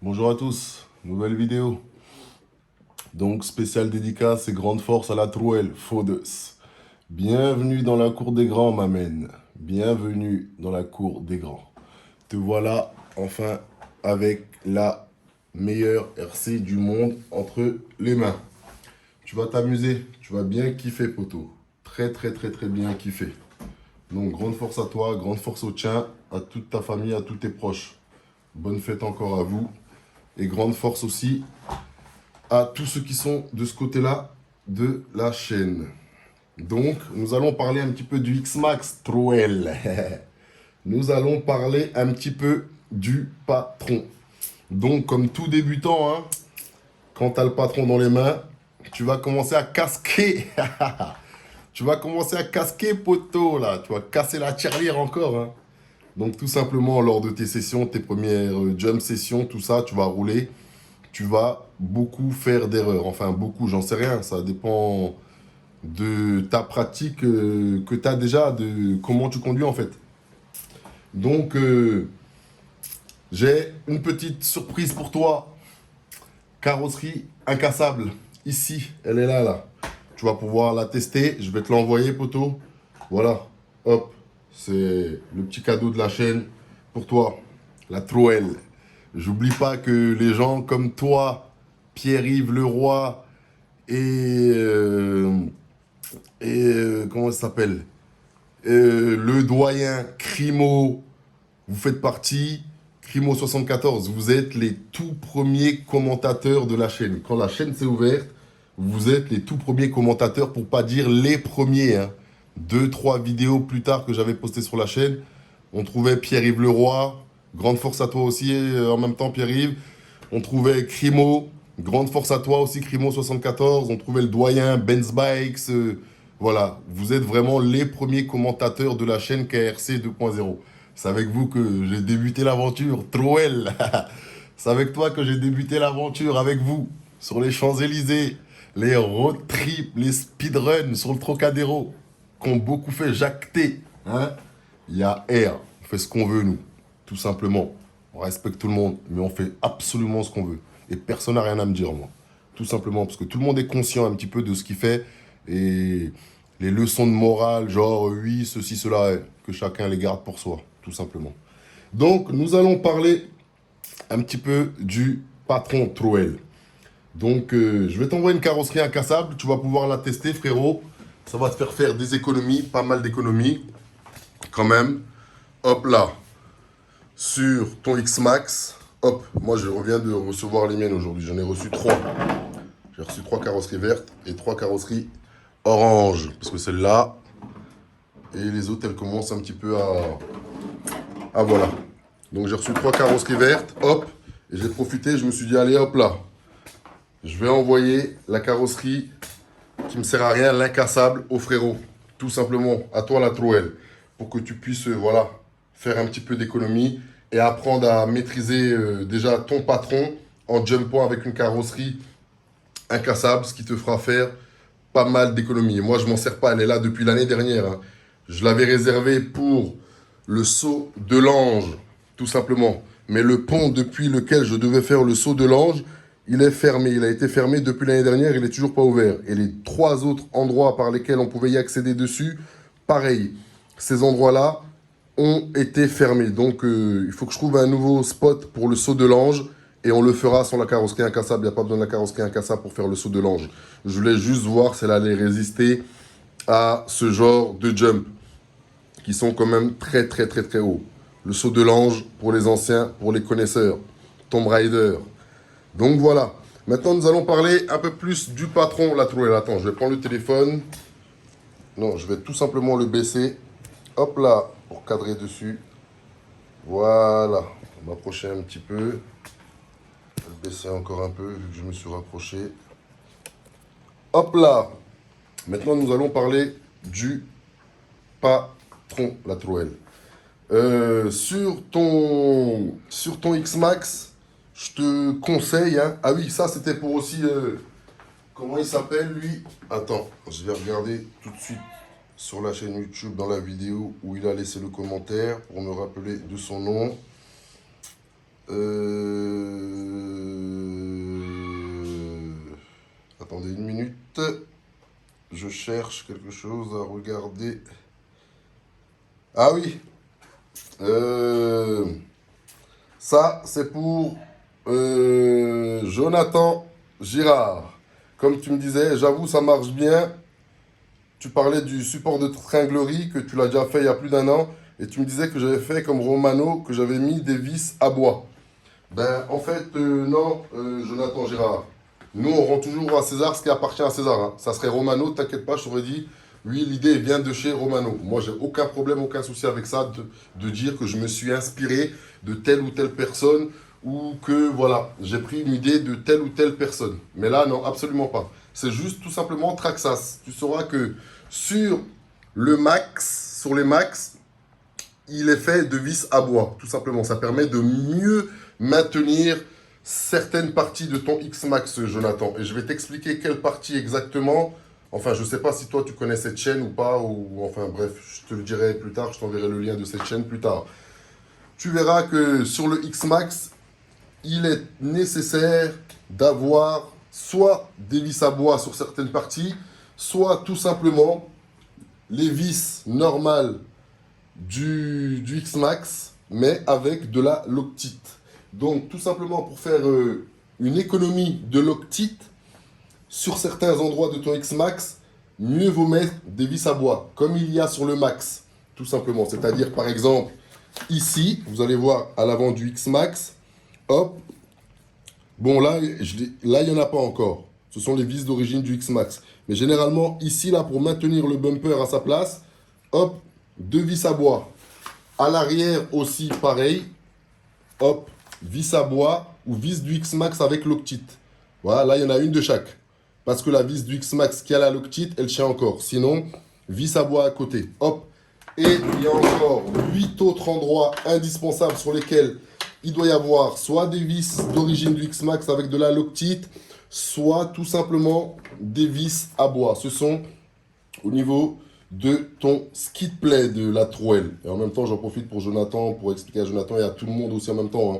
Bonjour à tous, nouvelle vidéo. Donc spéciale dédicace et grande force à la Trouelle, Fodes. Bienvenue dans la cour des grands, m'amène. Bienvenue dans la cour des grands. Te voilà enfin avec la meilleure RC du monde entre les mains. Tu vas t'amuser, tu vas bien kiffer, poteau. Très très très très bien kiffer. Donc grande force à toi, grande force au tien, à toute ta famille, à tous tes proches. Bonne fête encore à vous. Et grande force aussi à tous ceux qui sont de ce côté-là de la chaîne. Donc, nous allons parler un petit peu du X-Max Troel. Nous allons parler un petit peu du patron. Donc, comme tout débutant, hein, quand tu as le patron dans les mains, tu vas commencer à casquer. Tu vas commencer à casquer, poteau, là. Tu vas casser la tirelire encore. Hein. Donc, tout simplement, lors de tes sessions, tes premières jump sessions, tout ça, tu vas rouler. Tu vas beaucoup faire d'erreurs. Enfin, beaucoup, j'en sais rien. Ça dépend de ta pratique que tu as déjà, de comment tu conduis en fait. Donc, j'ai une petite surprise pour toi. Carrosserie incassable. Ici, elle est là, là. Tu vas pouvoir la tester. Je vais te l'envoyer, poteau. Voilà. Hop. C'est le petit cadeau de la chaîne pour toi. La Troelle. J'oublie pas que les gens comme toi, Pierre-Yves Leroy, et comment ça s'appelle le doyen Crimo, vous faites partie. Crimo 74, vous êtes les tout premiers commentateurs de la chaîne. Quand la chaîne s'est ouverte, vous êtes les tout premiers commentateurs, pour pas dire les premiers. Hein. 2, 3 vidéos plus tard que j'avais postées sur la chaîne, on trouvait Pierre-Yves Leroy. Grande force à toi aussi, en même temps Pierre-Yves. On trouvait Crimo, grande force à toi aussi, Crimo 74. On trouvait le doyen, Benz Bikes. Voilà, vous êtes vraiment les premiers commentateurs de la chaîne KRC 2.0. C'est avec vous que j'ai débuté l'aventure, Troel. C'est avec toi que j'ai débuté l'aventure, avec vous, sur les Champs-Élysées, les road trips, les speedruns sur le Trocadéro, qu'ont beaucoup fait jacter. Hein. Il y a R, on fait ce qu'on veut, nous, tout simplement. On respecte tout le monde, mais on fait absolument ce qu'on veut. Et personne n'a rien à me dire, moi. Tout simplement, parce que tout le monde est conscient un petit peu de ce qu'il fait. Et les leçons de morale, genre oui, ceci, cela, que chacun les garde pour soi, tout simplement. Donc, nous allons parler un petit peu du patron Troel. Donc, je vais t'envoyer une carrosserie incassable. Tu vas pouvoir la tester, frérot. Ça va te faire des économies, pas mal d'économies, quand même. Hop là, sur ton X-Max. Hop, moi je reviens de recevoir les miennes aujourd'hui. J'en ai reçu 3. J'ai reçu 3 carrosseries vertes et 3 carrosseries orange. Parce que celle-là et les autres, elles commencent un petit peu à... Ah voilà. Donc j'ai reçu 3 carrosseries vertes. Hop. Et j'ai profité, je me suis dit, allez hop là. Je vais envoyer la carrosserie qui me sert à rien, l'incassable, au frérot. Tout simplement, à toi la Troelle. Pour que tu puisses, voilà, faire un petit peu d'économie et apprendre à maîtriser déjà ton patron en jumpant avec une carrosserie incassable, ce qui te fera faire pas mal d'économies. Moi, je m'en sers pas, elle est là depuis l'année dernière. Hein. Je l'avais réservée pour le saut de l'ange, tout simplement. Mais le pont depuis lequel je devais faire le saut de l'ange, il est fermé. Il a été fermé depuis l'année dernière, il n'est toujours pas ouvert. Et les 3 autres endroits par lesquels on pouvait y accéder dessus, pareil. Ces endroits-là ont été fermés. Donc, il faut que je trouve un nouveau spot pour le saut de l'ange. Et on le fera sans la carrosserie incassable. Il n'y a pas besoin de la carrosserie incassable pour faire le saut de l'ange. Je voulais juste voir si elle allait résister à ce genre de jump, qui sont quand même très très très très hauts. Le saut de l'ange pour les anciens, pour les connaisseurs. Tomb Raider. Donc voilà. Maintenant, nous allons parler un peu plus du patron, la Trouelle. Attends, je vais prendre le téléphone. Non, je vais tout simplement le baisser. Hop là, pour cadrer dessus. Voilà. On va m'approcher un petit peu. Je vais le baisser encore un peu, vu que je me suis rapproché. Hop là. Maintenant, nous allons parler du patron, la Trouelle. Sur ton X-Max, je te conseille. Hein. Ah oui, ça c'était pour aussi. Comment il s'appelle lui? Attends, je vais regarder tout de suite sur la chaîne YouTube dans la vidéo où il a laissé le commentaire pour me rappeler de son nom. je cherche quelque chose à regarder. Ah oui, ça c'est pour Jonathan Girard. Comme tu me disais, j'avoue, ça marche bien. Tu parlais du support de tringlerie que tu l'as déjà fait il y a plus d'un an. Et tu me disais que j'avais fait comme Romano, que j'avais mis des vis à bois. Ben, en fait, non, Jonathan Girard. Nous, on rend toujours à César ce qui appartient à César, hein. Ça serait Romano, t'inquiète pas, je t'aurais dit, oui, l'idée vient de chez Romano. Moi, j'ai aucun problème, aucun souci avec ça, de dire que je me suis inspiré de telle ou telle personne, ou que, voilà, j'ai pris une idée de telle ou telle personne. Mais là, non, absolument pas. C'est juste tout simplement Traxas. Tu sauras que sur sur les Max, il est fait de vis à bois, tout simplement. Ça permet de mieux maintenir certaines parties de ton X-Max, Jonathan. Et je vais t'expliquer quelle partie exactement. Enfin, je ne sais pas si toi tu connais cette chaîne ou pas, ou enfin bref, je te le dirai plus tard, je t'enverrai le lien de cette chaîne plus tard. Tu verras que sur le X-Max, il est nécessaire d'avoir soit des vis à bois sur certaines parties, soit tout simplement les vis normales du X-Max, mais avec de la loctite. Donc, tout simplement pour faire une économie de loctite, sur certains endroits de ton X-Max, mieux vaut mettre des vis à bois, comme il y a sur le Max, tout simplement. C'est-à-dire, par exemple, ici, vous allez voir à l'avant du X-Max, hop, bon là, là il n'y en a pas encore. Ce sont les vis d'origine du X-Max. Mais généralement, ici, là, pour maintenir le bumper à sa place, hop, deux vis à bois. À l'arrière aussi, pareil. Hop, vis à bois ou vis du X-Max avec loctite. Voilà, là, il y en a une de chaque. Parce que la vis du X-Max qui a la loctite, elle tient encore. Sinon, vis à bois à côté. Hop. Et il y a encore 8 autres endroits indispensables sur lesquels il doit y avoir soit des vis d'origine du X-Max avec de la loctite, soit tout simplement des vis à bois. Ce sont au niveau de ton skid play de la Trouelle. Et en même temps, j'en profite pour Jonathan, pour expliquer à Jonathan et à tout le monde aussi en même temps, hein.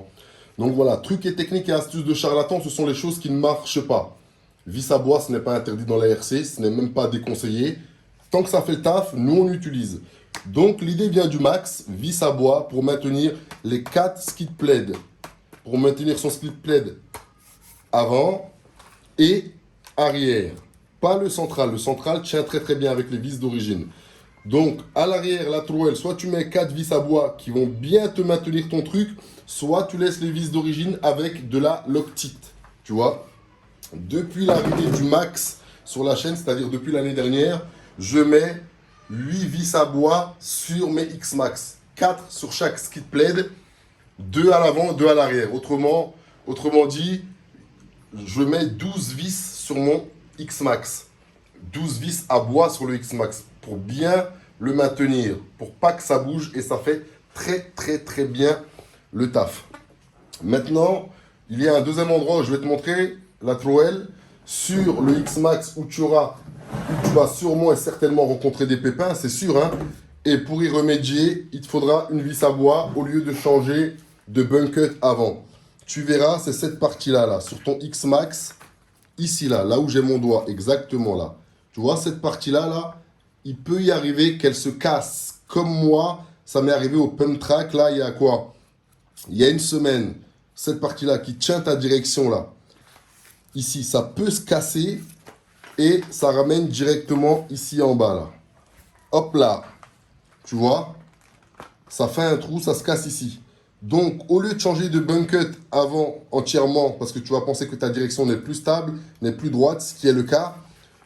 Donc voilà, trucs et techniques et astuces de charlatan, ce sont les choses qui ne marchent pas. Vis à bois, ce n'est pas interdit dans la RC, ce n'est même pas déconseillé. Tant que ça fait le taf, nous on utilise. Donc l'idée vient du max, vis à bois, pour maintenir les 4 skid plaid. Pour maintenir son skid plaid avant et arrière. Pas le central. Le central tient très très bien avec les vis d'origine. Donc, à l'arrière, la trouelle, soit tu mets 4 vis à bois qui vont bien te maintenir ton truc, soit tu laisses les vis d'origine avec de la loctite. Tu vois? Depuis l'arrivée du max sur la chaîne, c'est-à-dire depuis l'année dernière, je mets 8 vis à bois sur mes X-Max. 4 sur chaque skid plaid, 2 à l'avant, 2 à l'arrière. Autrement dit, je mets 12 vis sur mon X-Max. 12 vis à bois sur le X-Max pour bien le maintenir, pour pas que ça bouge et ça fait très très très bien le taf. Maintenant, il y a un deuxième endroit où je vais te montrer la trouelle sur le X-Max où tu vas sûrement et certainement rencontrer des pépins, c'est sûr, hein. Et pour y remédier, il te faudra une vis à bois au lieu de changer de bunket avant. Tu verras, c'est cette partie-là, là, sur ton X-Max, ici, là où j'ai mon doigt, exactement là. Tu vois, cette partie-là, là, il peut y arriver qu'elle se casse. Comme moi, ça m'est arrivé au pump track, là, il y a quoi? Il y a une semaine, cette partie-là qui tient ta direction, là. Ici, ça peut se casser et ça ramène directement ici en bas, là. Hop là, tu vois, ça fait un trou, ça se casse ici. Donc, au lieu de changer de bunket avant entièrement, parce que tu vas penser que ta direction n'est plus stable, n'est plus droite, ce qui est le cas,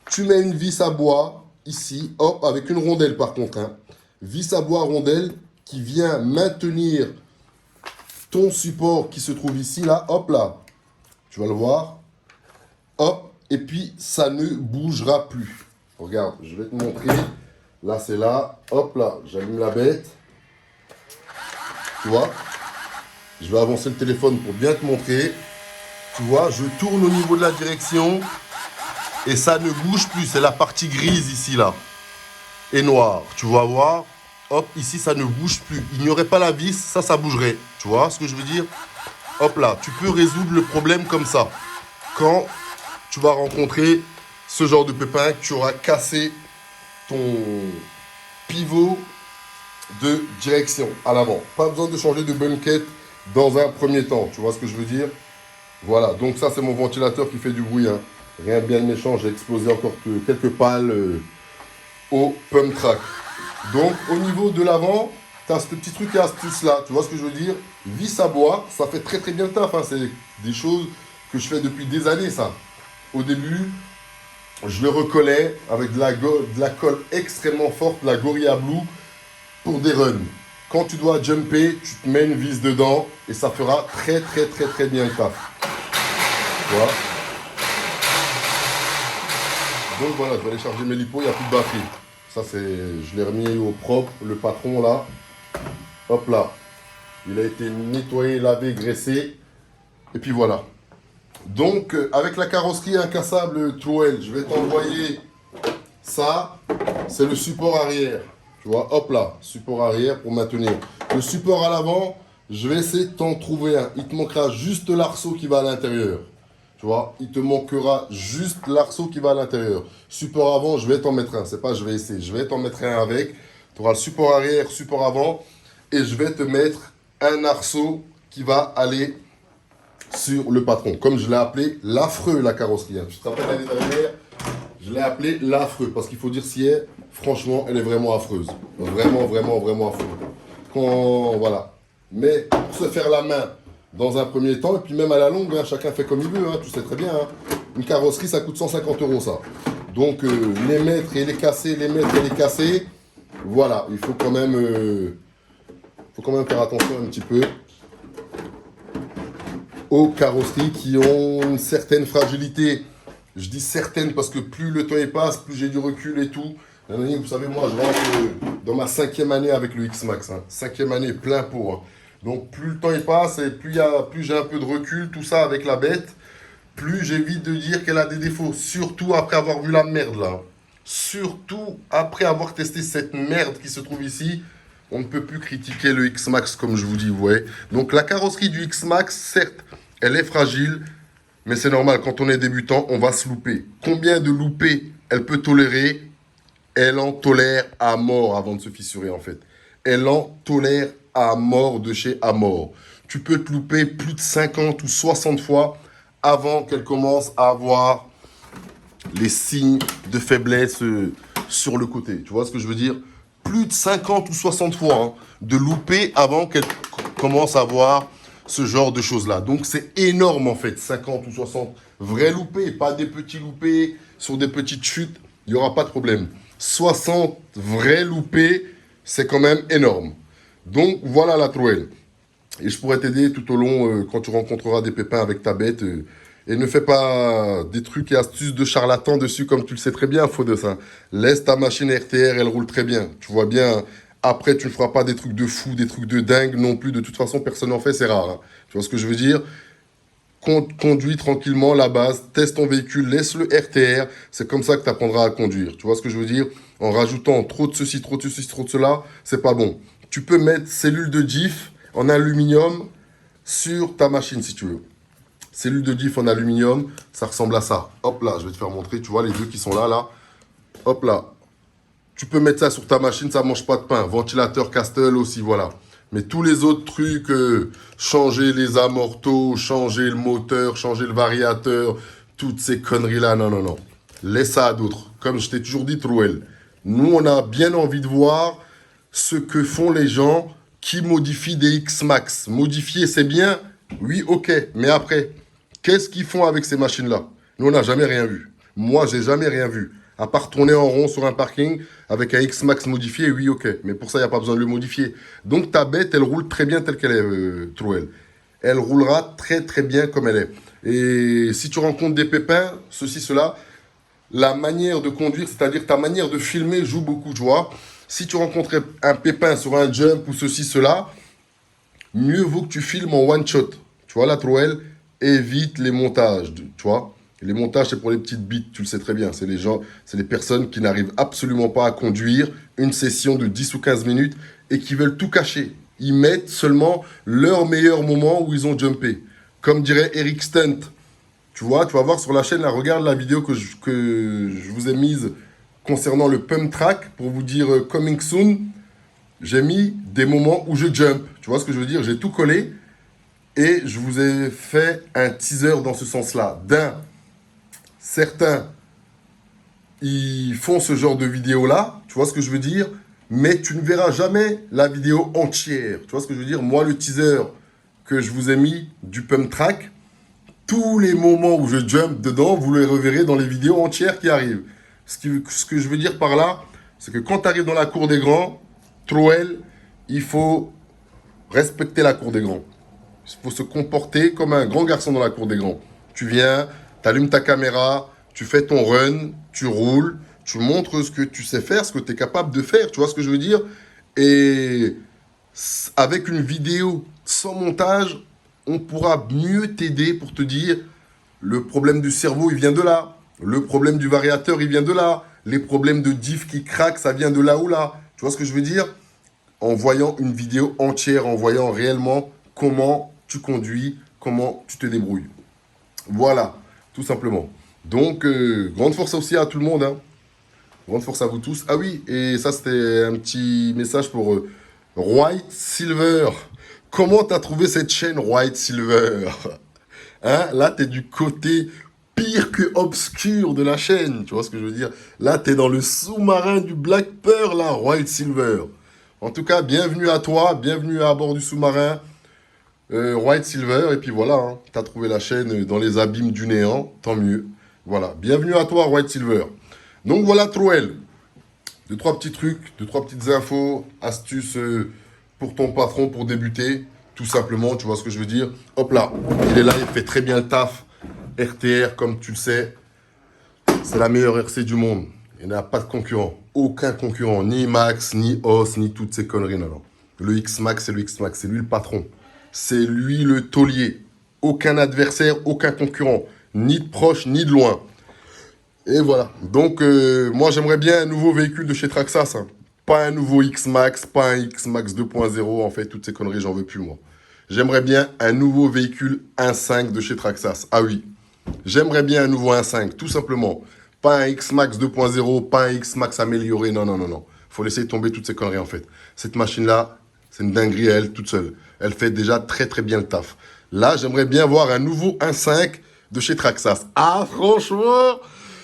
tu mets une vis à bois ici, hop, avec une rondelle par contre, hein. Vis à bois rondelle qui vient maintenir ton support qui se trouve ici, là, hop là. Tu vas le voir. Hop, et puis ça ne bougera plus. Regarde, je vais te montrer. Là, c'est là. Hop là, j'allume la bête. Tu vois? Je vais avancer le téléphone pour bien te montrer. Tu vois, je tourne au niveau de la direction et ça ne bouge plus. C'est la partie grise ici, là. Et noire. Tu vas voir. Hop, ici, ça ne bouge plus. Il n'y aurait pas la vis, ça bougerait. Tu vois ce que je veux dire? Hop là, tu peux résoudre le problème comme ça. Quand tu vas rencontrer ce genre de pépin que tu auras cassé ton pivot de direction à l'avant. Pas besoin de changer de bunket dans un premier temps. Tu vois ce que je veux dire? Voilà, donc ça c'est mon ventilateur qui fait du bruit. Hein. Rien de bien méchant, j'ai explosé encore quelques pales au pump track. Donc au niveau de l'avant, tu as ce petit truc et astuce là. Tu vois ce que je veux dire? Vis à bois, ça fait très très bien le taf. Hein. C'est des choses que je fais depuis des années ça. Au début, je le recollais avec de la colle extrêmement forte, la Gorilla Blue, pour des runs. Quand tu dois jumper, tu te mets une vis dedans et ça fera très très très très bien le taf. Voilà. Donc voilà, je vais aller charger mes lipos, il n'y a plus de batterie. Ça c'est, je l'ai remis au propre, le patron là. Hop là. Il a été nettoyé, lavé, graissé. Et puis voilà. Donc avec la carrosserie incassable Trowel, je vais t'envoyer ça. C'est le support arrière. Tu vois, hop là, support arrière pour maintenir. Le support à l'avant, je vais essayer de t'en trouver un. Il te manquera juste l'arceau qui va à l'intérieur. Tu vois, il te manquera juste l'arceau qui va à l'intérieur. Support avant, je vais t'en mettre un. C'est pas je vais essayer, je vais t'en mettre un avec. Tu auras le support arrière, support avant. Et je vais te mettre un arceau qui va aller sur le patron. Comme je l'ai appelé l'affreux, la carrosserie. Tu te rappelles l'année dernière, je l'ai appelé l'affreux. Parce qu'il faut dire si elle, franchement, elle est vraiment affreuse. Vraiment, vraiment, vraiment affreuse. Voilà. Mais pour se faire la main dans un premier temps, et puis même à la longue, hein, chacun fait comme il veut, hein, tu sais très bien. Hein. Une carrosserie, ça coûte 150 € ça. Donc les mettre et les casser, les mettre et les casser, voilà, il faut quand même faire attention un petit peu aux carrosseries qui ont une certaine fragilité. Je dis certaine parce que plus le temps y passe, plus j'ai du recul et tout. Vous savez, moi, je rentre dans ma 5e année avec le X-Max. Hein. 5e année, plein pot. Hein. Donc, plus le temps y passe et plus j'ai un peu de recul, tout ça avec la bête, plus j'évite de dire qu'elle a des défauts. Surtout après avoir vu la merde, là. Surtout après avoir testé cette merde qui se trouve ici. On ne peut plus critiquer le X-Max, comme je vous dis, vous voyez. Donc, la carrosserie du X-Max, certes, elle est fragile, mais c'est normal. Quand on est débutant, on va se louper. Combien de loupés elle peut tolérer? Elle en tolère à mort avant de se fissurer, en fait. Elle en tolère à mort de chez à mort. Tu peux te louper plus de 50 ou 60 fois avant qu'elle commence à avoir les signes de faiblesse sur le côté. Tu vois ce que je veux dire? Plus de 50 ou 60 fois hein, de louper avant qu'elle commence à avoir ce genre de choses-là. Donc, c'est énorme, en fait, 50 ou 60 vrais loupés, pas des petits loupés sur des petites chutes. Il n'y aura pas de problème. 60 vrais loupés, c'est quand même énorme. Donc, voilà la Trowel. Et je pourrais t'aider tout au long quand tu rencontreras des pépins avec ta bête. Et ne fais pas des trucs et astuces de charlatan dessus, comme tu le sais très bien, faux de ça. Laisse ta machine RTR, elle roule très bien. Tu vois bien, après, tu ne feras pas des trucs de fou, des trucs de dingue non plus. De toute façon, personne n'en fait, c'est rare. Hein. Tu vois ce que je veux dire? Conduis tranquillement la base, teste ton véhicule, laisse le RTR. C'est comme ça que tu apprendras à conduire. Tu vois ce que je veux dire? En rajoutant trop de ceci, trop de ceci, trop de cela, c'est pas bon. Tu peux mettre cellule de diff en aluminium sur ta machine si tu veux. Cellule de diff en aluminium, ça ressemble à ça. Hop là, je vais te faire montrer. Tu vois les deux qui sont là, là. Hop là. Tu peux mettre ça sur ta machine, ça mange pas de pain. Ventilateur Castle aussi, voilà. Mais tous les autres trucs, changer les amortos, changer le moteur, changer le variateur, toutes ces conneries-là, non, non, non. Laisse ça à d'autres. Comme je t'ai toujours dit, Trowel. Nous, on a bien envie de voir ce que font les gens qui modifient des X-Max. Modifier, c'est bien. Oui, ok. Mais après, qu'est-ce qu'ils font avec ces machines-là? Nous, on n'a jamais rien vu. Moi, j'ai jamais rien vu. À part tourner en rond sur un parking avec un X-Max modifié, oui, ok. Mais pour ça, il n'y a pas besoin de le modifier. Donc, ta bête, elle roule très bien telle qu'elle est, Trowel. Elle roulera très, très bien comme elle est. Et si tu rencontres des pépins, ceci, cela, la manière de conduire, c'est-à-dire ta manière de filmer joue beaucoup, tu vois. Si tu rencontrais un pépin sur un jump ou ceci, cela, mieux vaut que tu filmes en one shot. Tu vois, la Trowel évite les montages, tu vois. Les montages, c'est pour les petites bites, tu le sais très bien. C'est les gens, c'est les personnes qui n'arrivent absolument pas à conduire une session de 10 ou 15 minutes et qui veulent tout cacher. Ils mettent seulement leur meilleur moment où ils ont jumpé. Comme dirait Eric Stunt, Tu vois, tu vas voir sur la chaîne, là, regarde la vidéo que je vous ai mise concernant le pump track pour vous dire coming soon. J'ai mis des moments où je jump. Tu vois ce que je veux dire? J'ai tout collé et je vous ai fait un teaser dans ce sens-là. Certains, ils font ce genre de vidéo-là. Tu vois ce que je veux dire? Mais tu ne verras jamais la vidéo entière. Tu vois ce que je veux dire? Moi, le teaser que je vous ai mis du pump track, tous les moments où je jump dedans, vous les reverrez dans les vidéos entières qui arrivent. Ce que je veux dire par là, c'est que quand tu arrives dans la cour des grands, Troel, il faut respecter la cour des grands. Il faut se comporter comme un grand garçon dans la cour des grands. Tu viens, tu allumes ta caméra, tu fais ton run, tu roules, tu montres ce que tu sais faire, ce que tu es capable de faire. Tu vois ce que je veux dire? Et avec une vidéo sans montage, on pourra mieux t'aider pour te dire le problème du cerveau, il vient de là. Le problème du variateur, il vient de là. Les problèmes de diff qui craquent, ça vient de là ou là. Tu vois ce que je veux dire? En voyant une vidéo entière, en voyant réellement comment tu conduis, comment tu te débrouilles. Voilà, tout simplement. Donc, grande force aussi à tout le monde. Hein. Grande force à vous tous. Ah oui, et ça, c'était un petit message pour White Silver. Comment t'as trouvé cette chaîne White Silver? Hein? Là, t'es du côté pire que obscur de la chaîne. Tu vois ce que je veux dire? Là, t'es dans le sous-marin du Black Pearl, là, White Silver. En tout cas, bienvenue à toi, bienvenue à bord du sous-marin White Silver. Et puis voilà, hein, t'as trouvé la chaîne dans les abîmes du néant, tant mieux. Voilà, bienvenue à toi, White Silver. Donc voilà, Troel. Deux, trois petits trucs, deux, trois petites infos, astuces pour ton patron pour débuter. Tout simplement, tu vois ce que je veux dire? Hop là, il est là, il fait très bien le taf. RTR, comme tu le sais, c'est la meilleure RC du monde. Il n'y a pas de concurrent. Aucun concurrent. Ni Max, ni Os, ni toutes ces conneries. Non, non. Le X-Max, c'est le X-Max. C'est lui le patron. C'est lui le taulier. Aucun adversaire, aucun concurrent. Ni de proche, ni de loin. Et voilà. Donc, moi, j'aimerais bien un nouveau véhicule de chez Traxxas. Hein. Pas un nouveau X-Max, pas un X-Max 2.0. En fait, toutes ces conneries, j'en veux plus, moi. J'aimerais bien un nouveau véhicule 1.5 de chez Traxxas. Ah oui. J'aimerais bien un nouveau 1.5, tout simplement. Pas un X-Max 2.0, pas un X-Max amélioré. Non, non, non, non. Faut laisser tomber toutes ces conneries, en fait. Cette machine-là, c'est une dinguerie à elle toute seule. Elle fait déjà très, très bien le taf. Là, j'aimerais bien voir un nouveau 1.5 de chez Traxxas. Ah, franchement,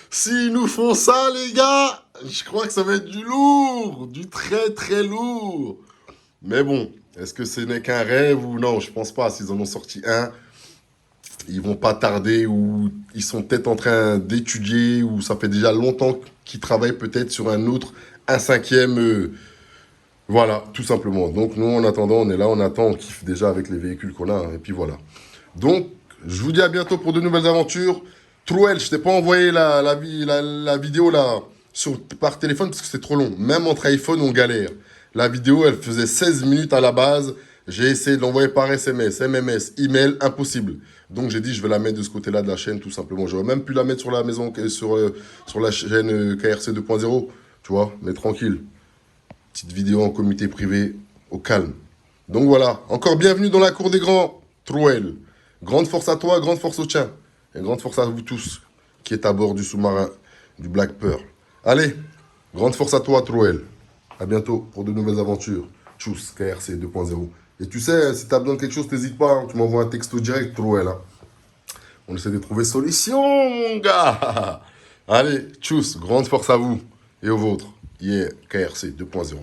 s'ils nous font ça, les gars, je crois que ça va être du lourd. Du très, très lourd. Mais bon, est-ce que ce n'est qu'un rêve ou non? Je pense pas. S'ils en ont sorti un, ils vont pas tarder ou ils sont peut-être en train d'étudier ou ça fait déjà longtemps qu'ils travaillent peut-être sur un autre, un cinquième. Voilà, tout simplement. Donc nous, en attendant, on est là, on attend, on kiffe déjà avec les véhicules qu'on a. Hein, et puis voilà. Donc, je vous dis à bientôt pour de nouvelles aventures. Trouel, je t'ai pas envoyé la vidéo là par téléphone parce que c'est trop long. Même entre iPhone, on galère. La vidéo, elle faisait 16 minutes à la base. J'ai essayé de l'envoyer par SMS, MMS, email, impossible. Donc j'ai dit, je vais la mettre de ce côté-là de la chaîne, tout simplement. J'aurais même pu la mettre sur la maison, sur la chaîne KRC 2.0, tu vois, mais tranquille. Petite vidéo en comité privé, au calme. Donc voilà, encore bienvenue dans la cour des grands, Trouel. Grande force à toi, grande force au tien. Et grande force à vous tous qui êtes à bord du sous-marin du Black Pearl. Allez, grande force à toi, Trouel. À bientôt pour de nouvelles aventures. Tchuss, KRC 2.0. Et tu sais, si tu as besoin de quelque chose, n'hésite pas. Hein, tu m'envoies un texto direct, Trouel. Hein. On essaie de trouver solution, mon gars. Allez, tchuss, grande force à vous et aux vôtres. Yeah, KRC 2.0.